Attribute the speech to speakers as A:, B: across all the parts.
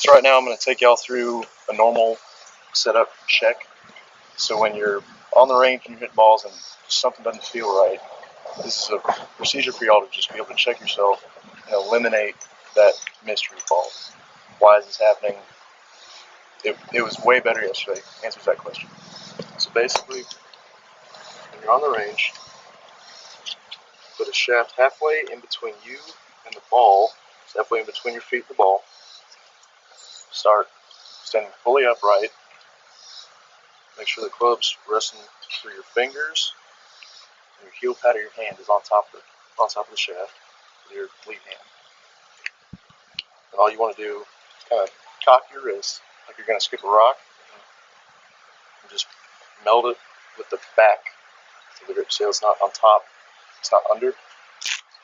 A: So right now I'm going to take y'all through a normal setup check. So when you're on the range and you hit balls and something doesn't feel right, this is a procedure for y'all to just be able to check yourself and eliminate that mystery ball. Why is this happening? It was way better yesterday. Answers that question. So basically, when you're on the range, put a shaft halfway in between you and the ball, halfway in between your feet and the ball. Start standing fully upright. Make sure the club's resting through your fingers, and your heel pad of your hand is on top of the shaft with your lead hand. And all you want to do is kind of cock your wrist like you're going to skip a rock, and just meld it with the back of the grip. So it's not on top, it's not under,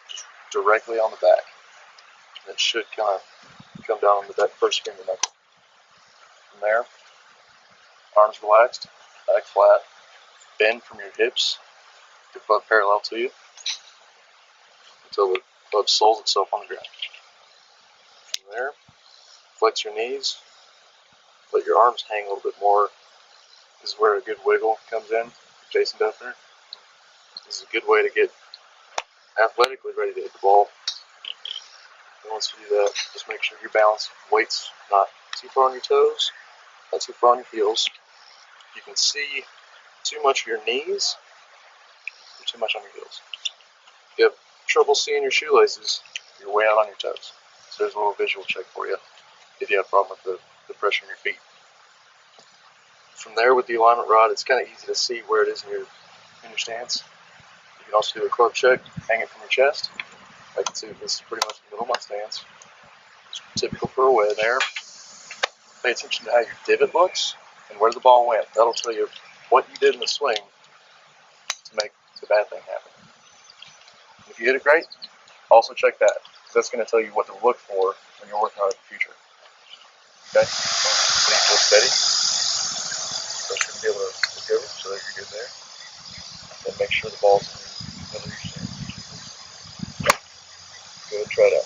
A: just directly on the back. And it should kind of come down on that first finger knuckle. From there, arms relaxed, back flat, bend from your hips, your club parallel to you, until the club soles itself on the ground. From there, flex your knees, let your arms hang a little bit more. This is where a good wiggle comes in. Jason Duffner. This is a good way to get athletically ready to hit the ball. And once you do that, just make sure your balance weight's not too far on your toes, not too far on your heels. You can see too much of your knees or too much on your heels. If you have trouble seeing your shoelaces, you're way out on your toes. So there's a little visual check for you if you have a problem with the pressure in your feet. From there, with the alignment rod, it's kind of easy to see where it is in your stance. You can also do a club check, hang it from your chest. I can see this is pretty much the middle of my stance. It's typical for a way there. Pay attention to how your divot looks and where the ball went. That'll tell you what you did in the swing to make the bad thing happen. And if you hit it great, also check that. That's going to tell you what to look for when you're working on it in the future. Okay? Stay steady. So you should be able to look over so that you're good there. Then make sure the ball's in the middle of your stance. Good, try it out.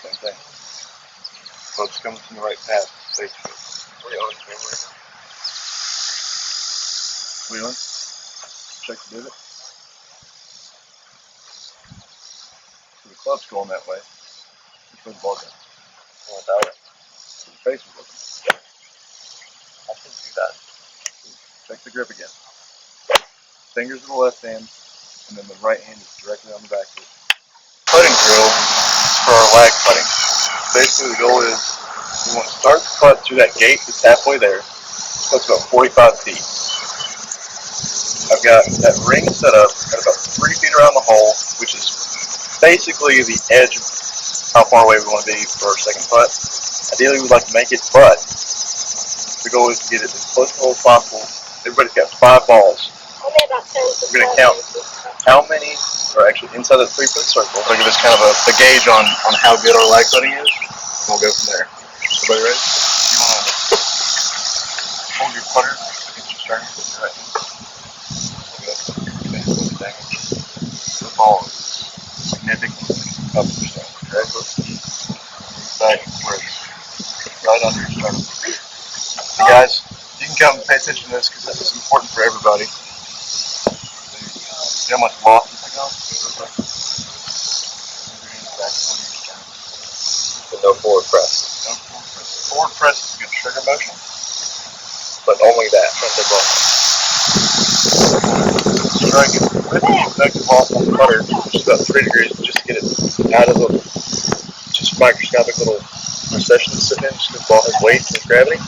A: Same thing. Club's coming from the right path. Stay true. What are you on camera right now? Wheeling. Check the divot. So the club's going that way. Which way the ball goes? Going that way. So the face is looking. I can do that. Check the grip again. Fingers in the left hand, and then the right hand is directly on the back of it. Putting drill is for our lag putting. Basically, the goal is we want to start the putt through that gate that's halfway there. It's about 45 feet. I've got that ring set up at about 3 feet around the hole, which is basically the edge of how far away we want to be for our second putt. Ideally, we'd like to make it, but the goal is to get it as close to the hole as possible. Everybody's got 5 balls. We're going to count how many are actually inside the 3-foot circle. It'll give us kind of a gauge on how good our lag putting is. And we'll go from there. Everybody ready? You want to hold your putter against your string? Right. Okay. The ball is significantly up your string. Okay, so back where it's right under your string. So guys, you can come and pay attention to this because this is important for everybody. See how much loss you take off? With no forward press. No forward press. Forward press is a good trigger motion, but only that. Don't take off. Try and get really effective off on the putter, which is about 3 degrees, just to get it out of the just microscopic little recession it's sitting in, just because the ball has weight and gravity.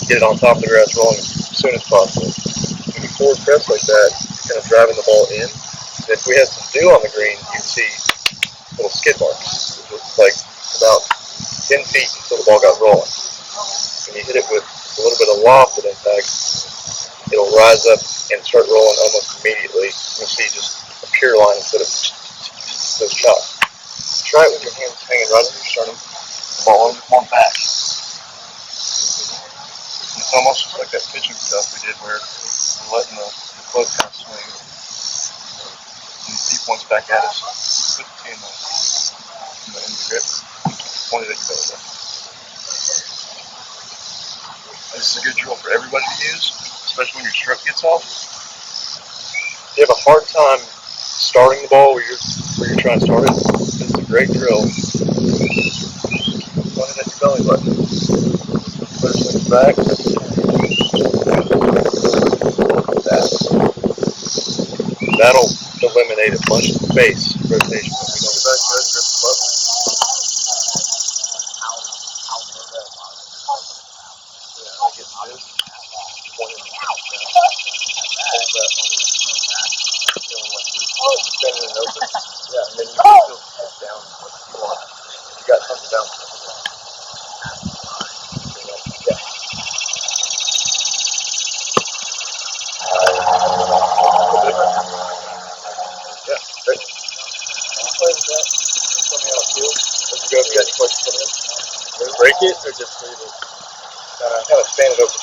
A: Get it on top of the grass rolling as soon as possible. When you forward press like that, you're kind of driving the ball in. And if we had some dew on the green, you'd see little skid marks. It's like about 10 feet until the ball got rolling. When you hit it with a little bit of lofted impact, it'll rise up and start rolling almost immediately. You'll see just a pure line instead of those chops. Try it with your hands hanging right under your sternum, the ball a little bit more back. It's almost just like that pitching stuff we did where we're letting the club kind of swing. And the 3 points back at us. put the pin on the end of the grip, point it at your belly button. This is a good drill for everybody to use, especially when your stroke gets off. If you have a hard time starting the ball where you're trying to start it, this is a great drill. Point it at your belly button. Let it swing back. That'll eliminate a bunch of space rotation. When we go back, good, grip the button. Yeah, I get this. Point it down. Hold that on your feeling like you're spinning it open. Yeah, and then you can still head down what you want. You got something down. Yeah. A little different. Yeah, great. Just play with that. Just tell me how it feels. As you go, if you got any questions, come in. Break it or just leave it? Kind of fan it open.